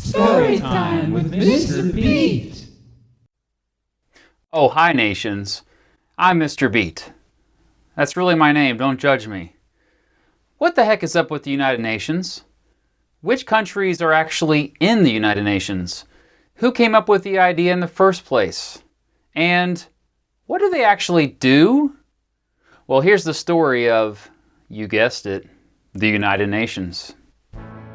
Story time with Mr. Beat. Oh, hi, nations. I'm Mr. Beat. That's really my name, don't judge me. What the heck is up with the United Nations? Which countries are actually in the United Nations? Who came up with the idea in the first place? And what do they actually do? Well, here's the story of, you guessed it, the United Nations.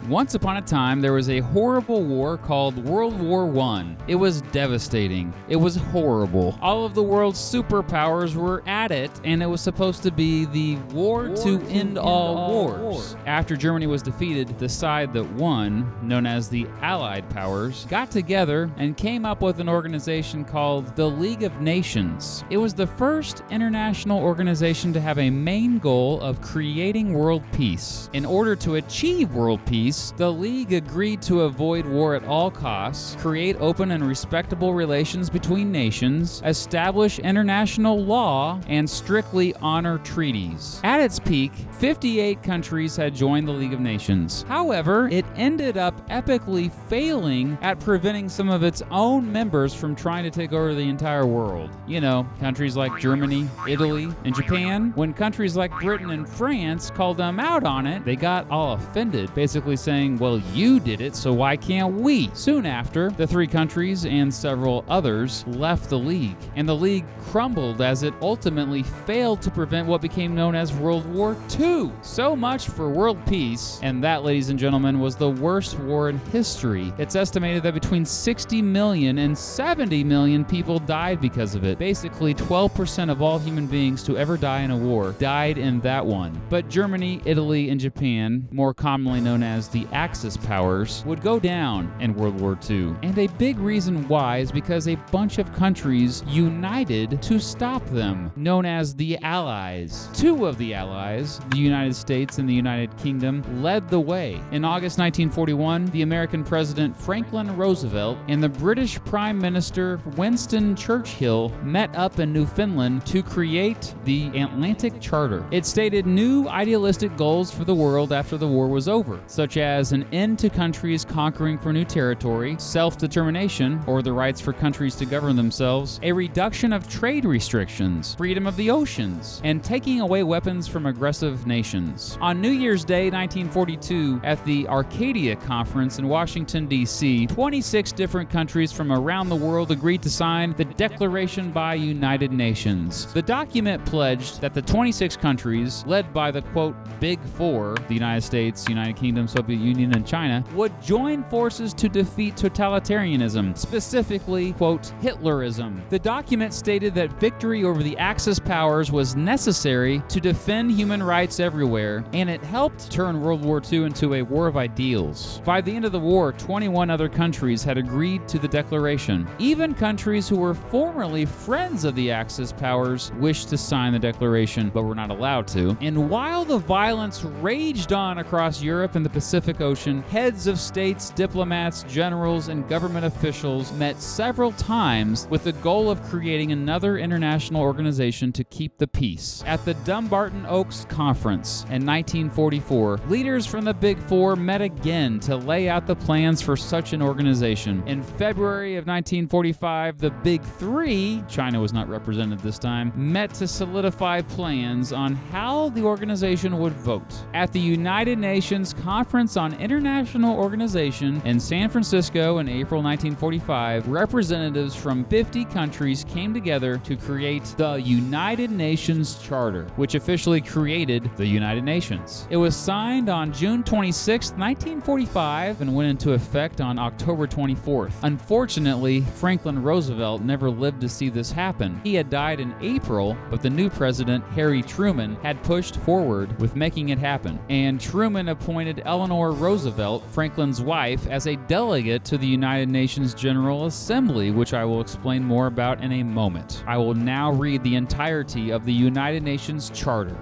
Once upon a time, there was a horrible war called World War I. It was devastating. It was horrible. All of the world's superpowers were at it, and it was supposed to be the war to end all wars. After Germany was defeated, the side that won, known as the Allied powers, got together and came up with an organization called the League of Nations. It was the first international organization to have a main goal of creating world peace. In order to achieve world peace, the League agreed to avoid war at all costs, create open and respectable relations between nations, establish international law, and strictly honor treaties. At its peak, 58 countries had joined the League of Nations. However, it ended up epically failing at preventing some of its own members from trying to take over the entire world. You know, countries like Germany, Italy, and Japan. When countries like Britain and France called them out on it, they got all offended, basically saying, well, you did it, so why can't we? Soon after, the three countries and several others left the League, and the League crumbled as it ultimately failed to prevent what became known as World War II. So much for world peace, and that, ladies and gentlemen, was the worst war in history. It's estimated that between 60 million and 70 million people died because of it. Basically, 12% of all human beings to ever die in a war died in that one. But Germany, Italy, and Japan, more commonly known as the Axis powers, would go down in World War II. And a big reason why is because a bunch of countries united to stop them, known as the Allies. Two of the Allies, the United States and the United Kingdom, led the way. In August 1941, the American President Franklin Roosevelt and the British Prime Minister Winston Churchill met up in Newfoundland to create the Atlantic Charter. It stated new idealistic goals for the world after the war was over, such as an end to countries conquering for new territory, self-determination, or the rights for countries to govern themselves, a reduction of trade restrictions, freedom of the oceans, and taking away weapons from aggressive nations. On New Year's Day 1942, at the Arcadia Conference in Washington, D.C., 26 different countries from around the world agreed to sign the Declaration by United Nations. The document pledged that the 26 countries, led by the, quote, Big Four, the United States, United Kingdom, Soviet Union, and China, would join forces to defeat totalitarianism, specifically, quote, Hitlerism. The document stated that victory over the Axis powers was necessary to defend human rights everywhere, and it helped turn World War II into a war of ideals. By the end of the war, 21 other countries had agreed to the declaration. Even countries who were formerly friends of the Axis powers wished to sign the declaration, but were not allowed to. And while the violence raged on across Europe and the Pacific Ocean, heads of states, diplomats, generals, and government officials met several times with the goal of creating another international organization to keep the peace. At the Dumbarton Oaks Conference in 1944, leaders from the Big Four met again to lay out the plans for such an organization. In February of 1945, the Big Three, China was not represented this time, met to solidify plans on how the organization would vote. At the United Nations Conference on International Organization in San Francisco in April 1945, representatives from 50 countries came together to create the United Nations Charter, which officially created the United Nations. It was signed on June 26, 1945, and went into effect on October 24th. Unfortunately, Franklin Roosevelt never lived to see this happen. He had died in April, but the new president, Harry Truman, had pushed forward with making it happen, and Truman appointed Eleanor Roosevelt, Franklin's wife, as a delegate to the United Nations General Assembly, which I will explain more about in a moment. I will now read the entirety of the United Nations Charter.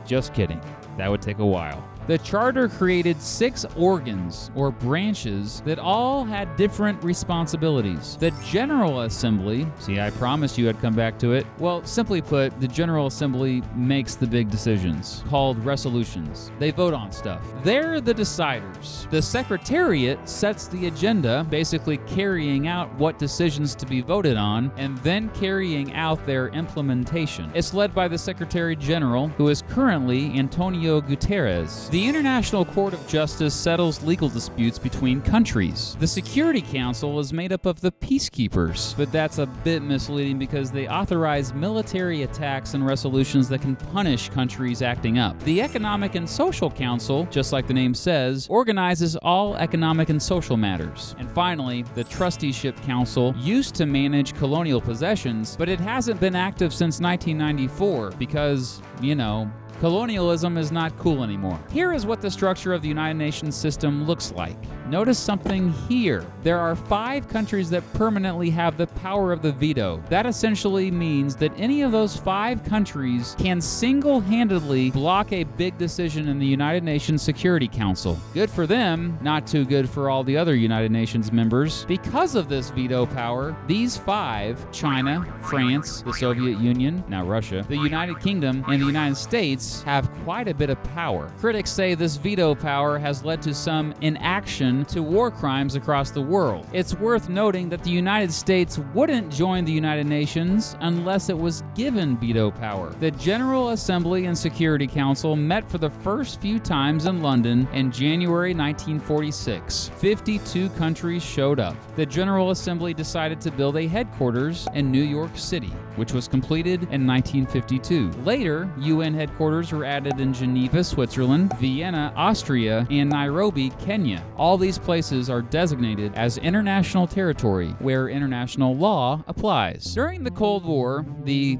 Just kidding. That would take a while. The charter created 6 organs, or branches, that all had different responsibilities. The General Assembly, see, I promised you I'd come back to it. Well, simply put, the General Assembly makes the big decisions, called resolutions. They vote on stuff. They're the deciders. The Secretariat sets the agenda, basically carrying out what decisions to be voted on, and then carrying out their implementation. It's led by the Secretary General, who is currently Antonio Guterres. The International Court of Justice settles legal disputes between countries. The Security Council is made up of the peacekeepers, but that's a bit misleading because they authorize military attacks and resolutions that can punish countries acting up. The Economic and Social Council, just like the name says, organizes all economic and social matters. And finally, the Trusteeship Council used to manage colonial possessions, but it hasn't been active since 1994 because, colonialism is not cool anymore. Here is what the structure of the United Nations system looks like. Notice something here. There are 5 countries that permanently have the power of the veto. That essentially means that any of those 5 countries can single-handedly block a big decision in the United Nations Security Council. Good for them, not too good for all the other United Nations members. Because of this veto power, these 5, China, France, the Soviet Union, now Russia, the United Kingdom, and the United States, have quite a bit of power. Critics say this veto power has led to some inaction to war crimes across the world. It's worth noting that the United States wouldn't join the United Nations unless it was given veto power. The General Assembly and Security Council met for the first few times in London in January 1946. 52 countries showed up. The General Assembly decided to build a headquarters in New York City, which was completed in 1952. Later, UN headquarters were added in Geneva, Switzerland, Vienna, Austria, and Nairobi, Kenya. All these places are designated as international territory where international law applies. During the Cold War, the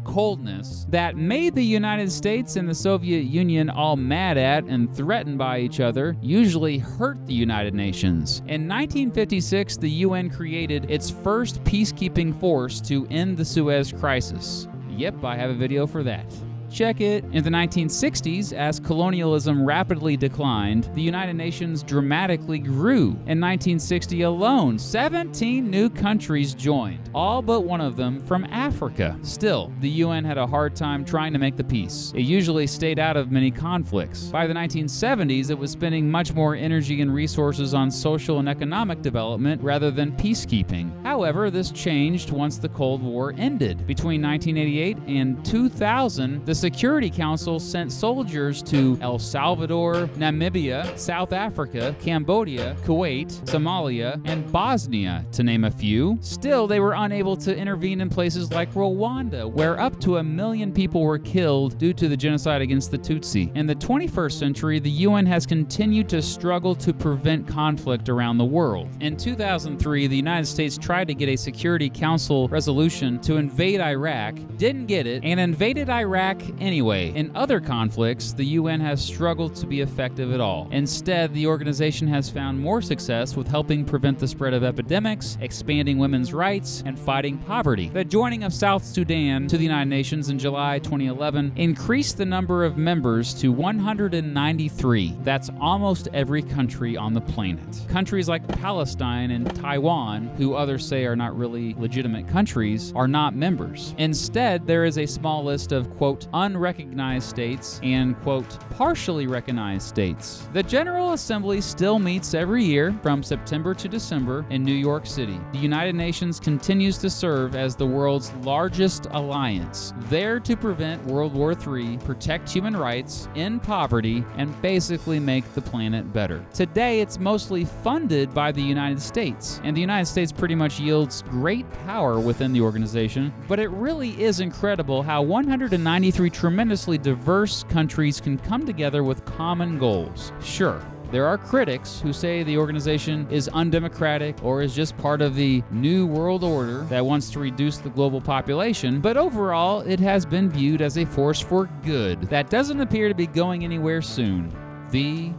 coldness that made the United States and the Soviet Union all mad at and threatened by each other usually hurt the United Nations. In 1956, the UN created its first peacekeeping force to end the Suez Crisis. Yep, I have a video for that. Check it. In the 1960s, as colonialism rapidly declined, the United Nations dramatically grew. In 1960 alone, 17 new countries joined, all but one of them from Africa. Still, the UN had a hard time trying to make the peace. It usually stayed out of many conflicts. By the 1970s, it was spending much more energy and resources on social and economic development rather than peacekeeping. However, this changed once the Cold War ended. Between 1988 and 2000, the Security Council sent soldiers to El Salvador, Namibia, South Africa, Cambodia, Kuwait, Somalia, and Bosnia, to name a few. Still, they were unable to intervene in places like Rwanda, where up to 1 million people were killed due to the genocide against the Tutsi. In the 21st century, the UN has continued to struggle to prevent conflict around the world. In 2003, the United States tried to get a Security Council resolution to invade Iraq, didn't get it, and invaded Iraq anyway. In other conflicts, the UN has struggled to be effective at all. Instead, the organization has found more success with helping prevent the spread of epidemics, expanding women's rights, and fighting poverty. The joining of South Sudan to the United Nations in July 2011 increased the number of members to 193. That's almost every country on the planet. Countries like Palestine and Taiwan, who others say are not really legitimate countries, are not members. Instead, there is a small list of, quote, unrecognized states and, quote, partially recognized states. The General Assembly still meets every year from September to December in New York City. The United Nations continues to serve as the world's largest alliance, there to prevent World War III, protect human rights, end poverty, and basically make the planet better. Today, it's mostly funded by the United States, and the United States pretty much yields great power within the organization, but it really is incredible how 193 tremendously diverse countries can come together with common goals. Sure, there are critics who say the organization is undemocratic or is just part of the New World Order that wants to reduce the global population, but overall, it has been viewed as a force for good that doesn't appear to be going anywhere soon. The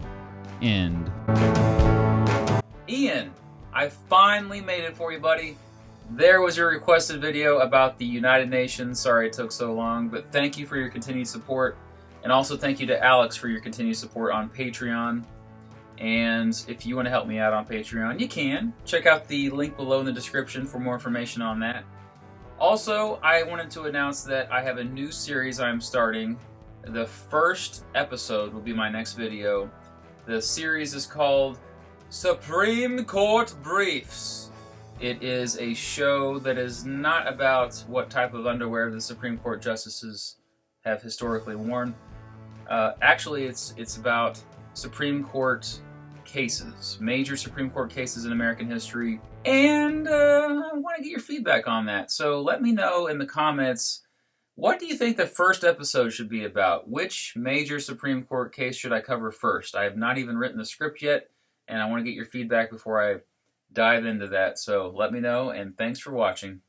end. Ian, I finally made it for you, buddy. There was your requested video about the United Nations. Sorry it took so long, but thank you for your continued support. And also thank you to Alex for your continued support on Patreon. And if you want to help me out on Patreon, you can. Check out the link below in the description for more information on that. Also, I wanted to announce that I have a new series I'm starting. The first episode will be my next video. The series is called Supreme Court Briefs. It is a show that is not about what type of underwear the Supreme Court justices have historically worn. Actually, it's about Supreme Court cases, major Supreme Court cases in American history, and I want to get your feedback on that. So let me know in the comments, what do you think the first episode should be about? Which major Supreme Court case should I cover first? I have not even written the script yet, and I want to get your feedback before I dive into that. So let me know, and thanks for watching.